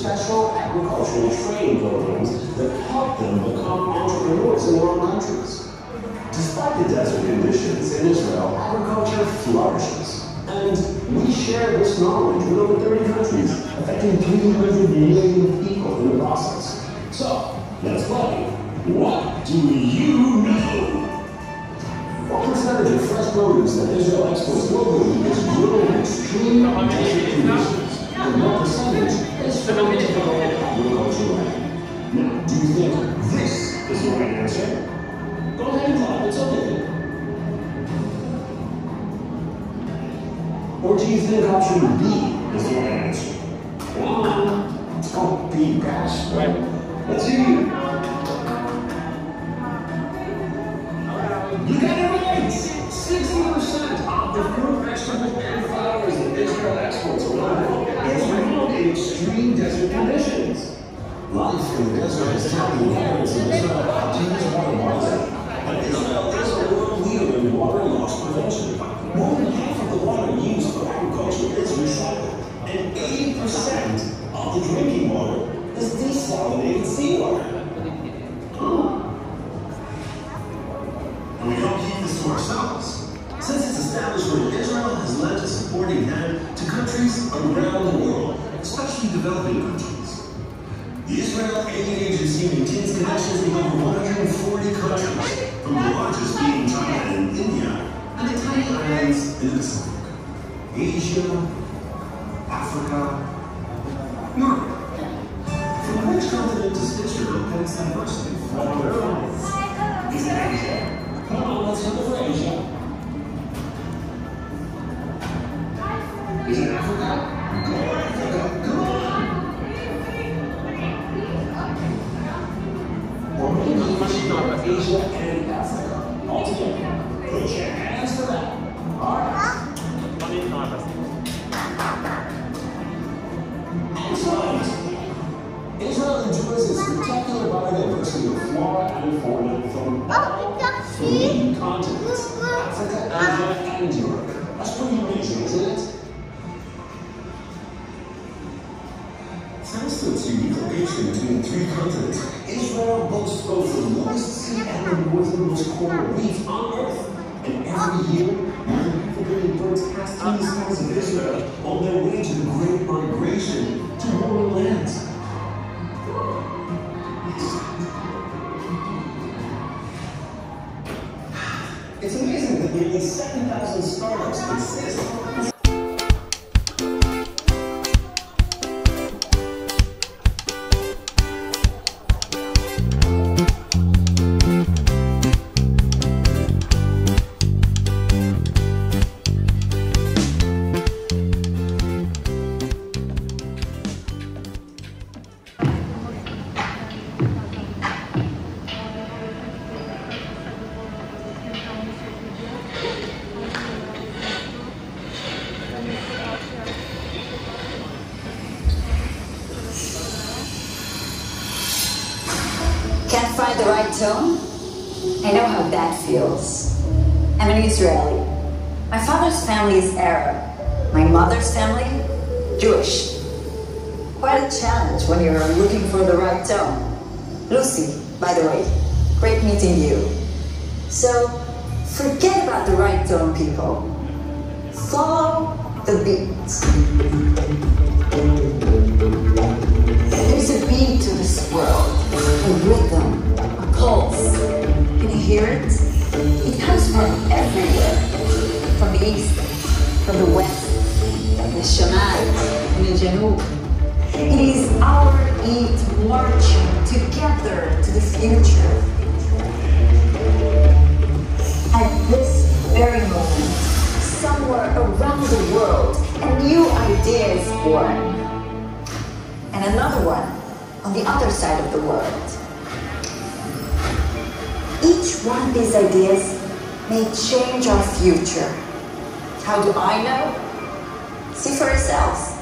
special agricultural training programs that help them become entrepreneurs in their own countries. Despite the desert conditions in Israel, agriculture flourishes. And we share this knowledge with over 30 countries, affecting 300 million people in the process. So, let's play. What do you know? What percentage of fresh produce that Israel exports globally is grown in extreme desert conditions? And what percentage is found in typical agricultural land? Now, do you think this is the right answer? Go ahead and clap, it's okay. Or do you think option B is the right answer? Come on, don't be bashful. Let's hear you. You got it right! 60% of the fruit, vegetables, and flowers that Israel exports around is grown in extreme desert conditions. Life in the desert is not the inheritance of Israel up to use water wisely. And Israel is a world leader in water loss prevention. More than half of the water used for agriculture is recycled, and 80% of the drinking water is desalinated seawater. And we don't keep this to ourselves. Since its establishment, Israel has lent a supporting hand to countries around the world, especially developing countries. The Israel Aid Agency maintains connections with over 140 countries, from the largest being China and India, and the tiny islands in the Pacific, Asia, Africa, Europe. From which continent does Israel get its diversity from? Is it Asia? Come on, let's look for Asia. Is it Africa? Go Africa, come on! Or maybe you must know Asia and Africa all together. Put your hands to that. All right. Excellent. Israel enjoys its spectacular biodiversity of flora and fauna from all three continents, Africa, Asia, and Europe. That's pretty amazing, isn't it? Thanks to its unique location between three continents, Israel boasts both the lowest sea and the northernmost coral reef on Earth. And every year, more than half a billion birds pass through the skies of Israel on their way to the Great Migration to warmer lands. It's amazing that nearly 7,000 startups exist. Can't find the right tone? I know how that feels. I'm an Israeli. My father's family is Arab. My mother's family, Jewish. Quite a challenge when you're looking for the right tone. Lucy, by the way, great meeting you. So, forget about the right tone, people. Follow the beat. There's a beat to this world, a rhythm, a pulse. Can you hear it? It comes from everywhere. From the east, from the west, the Shamal, and the Janub. It is our Eid marching together to the future. At this very moment, somewhere around the world, a new idea is born. And another one on the other side of the world. Each one of these ideas may change our future. How do I know? See for yourselves.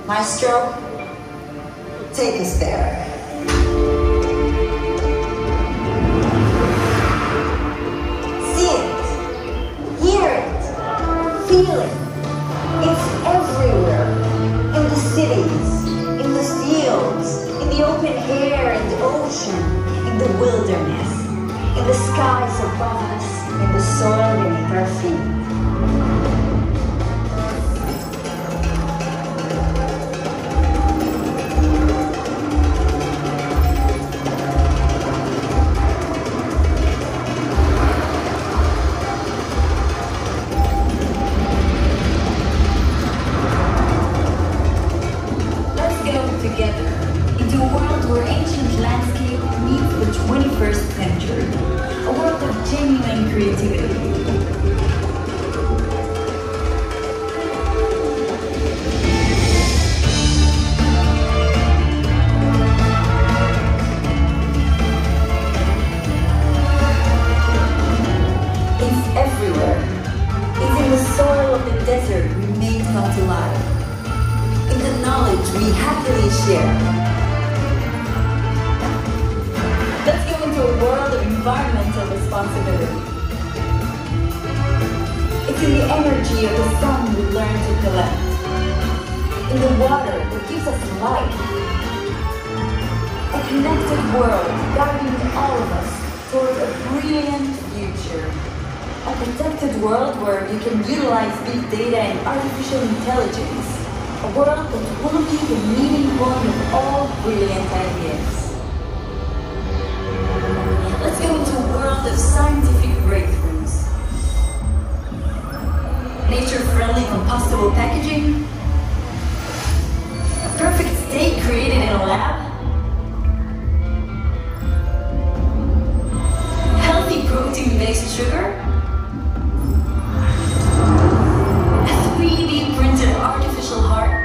Maestro, take us there. See it, hear it, feel it. It's everywhere, in the cities, in the fields, open air and ocean, in the wilderness, in the skies above us, in the soil beneath our feet. Together into a world where ancient landscape meets the 21st century, a world of genuine creativity. It's everywhere. It's in the soil of the desert we made come to life. In the knowledge we happily share. Let's go into a world of environmental responsibility. It's in the energy of the sun we learn to collect. In the water that gives us life. A connected world guiding all of us toward a brilliant future. A protected world where you can utilize big data and artificial intelligence. A world that will be the meeting point of all brilliant ideas. Let's go into a world of scientific breakthroughs. Nature-friendly compostable packaging. A perfect steak created in a lab. Healthy protein-based sugar. A 3D printed artificial heart.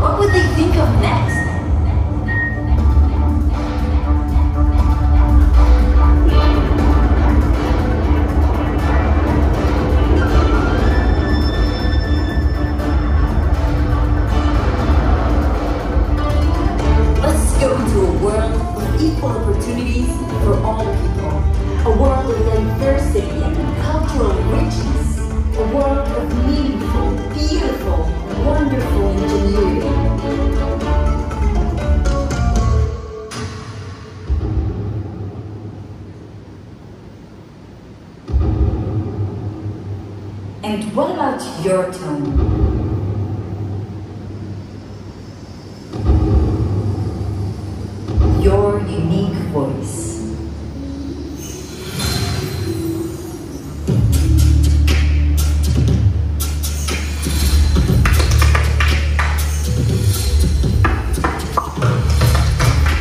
What would they think of next? Let's go into a world of equal opportunities for all people. A world of diversity and cultural richness. A world of meaningful, beautiful, wonderful ingenuity. And what about your tone? Your unique voice.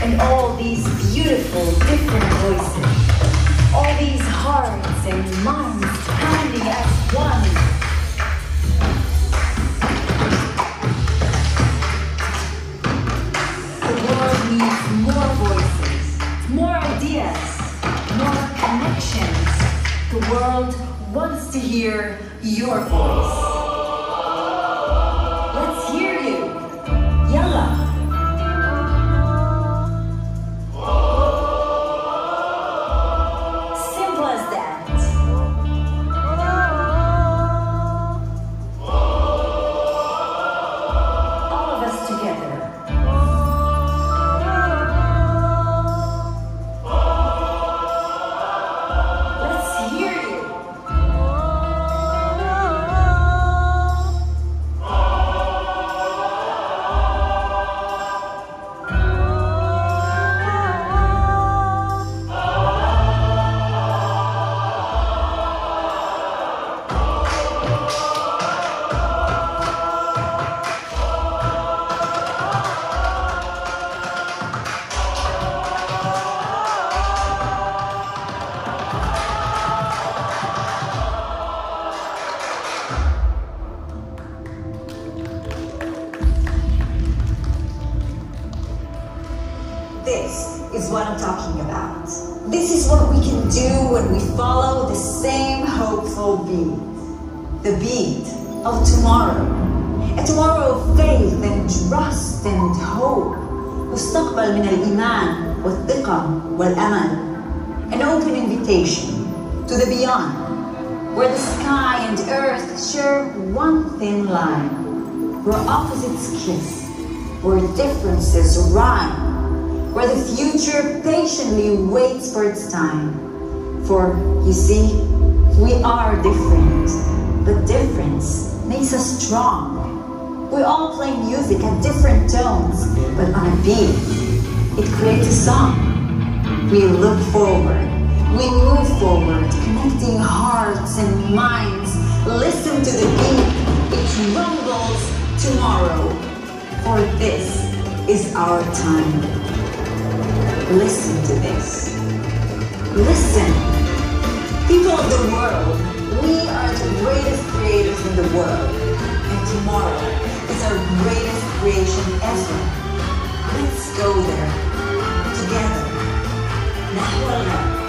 And all these beautiful, different voices, all these hearts and minds pounding as one. The world needs more voices, more ideas, more connections. The world wants to hear your voice. Let's hear you. Yalla. Simple as that. All of us together. Let's hear you. This is what I'm talking about. This is what we can do when we follow the same hopeful beat. The beat of tomorrow. A tomorrow of faith and trust and hope. مستقبل من الإيمان والثقة والأمل. An open invitation to the beyond, where the sky and earth share one thin line. where opposites kiss, where differences rhyme, where the future patiently waits for its time. For, you see, we are different, but difference makes us strong. We all play music at different tones, but on a beat, it creates a song. We look forward, we move forward, connecting hearts and minds. Listen to the beat, it rumbles tomorrow. For this is our time. Listen to this. Listen. People of the world, we are the greatest creators in the world. And tomorrow is our greatest creation ever. Let's go there together. Now,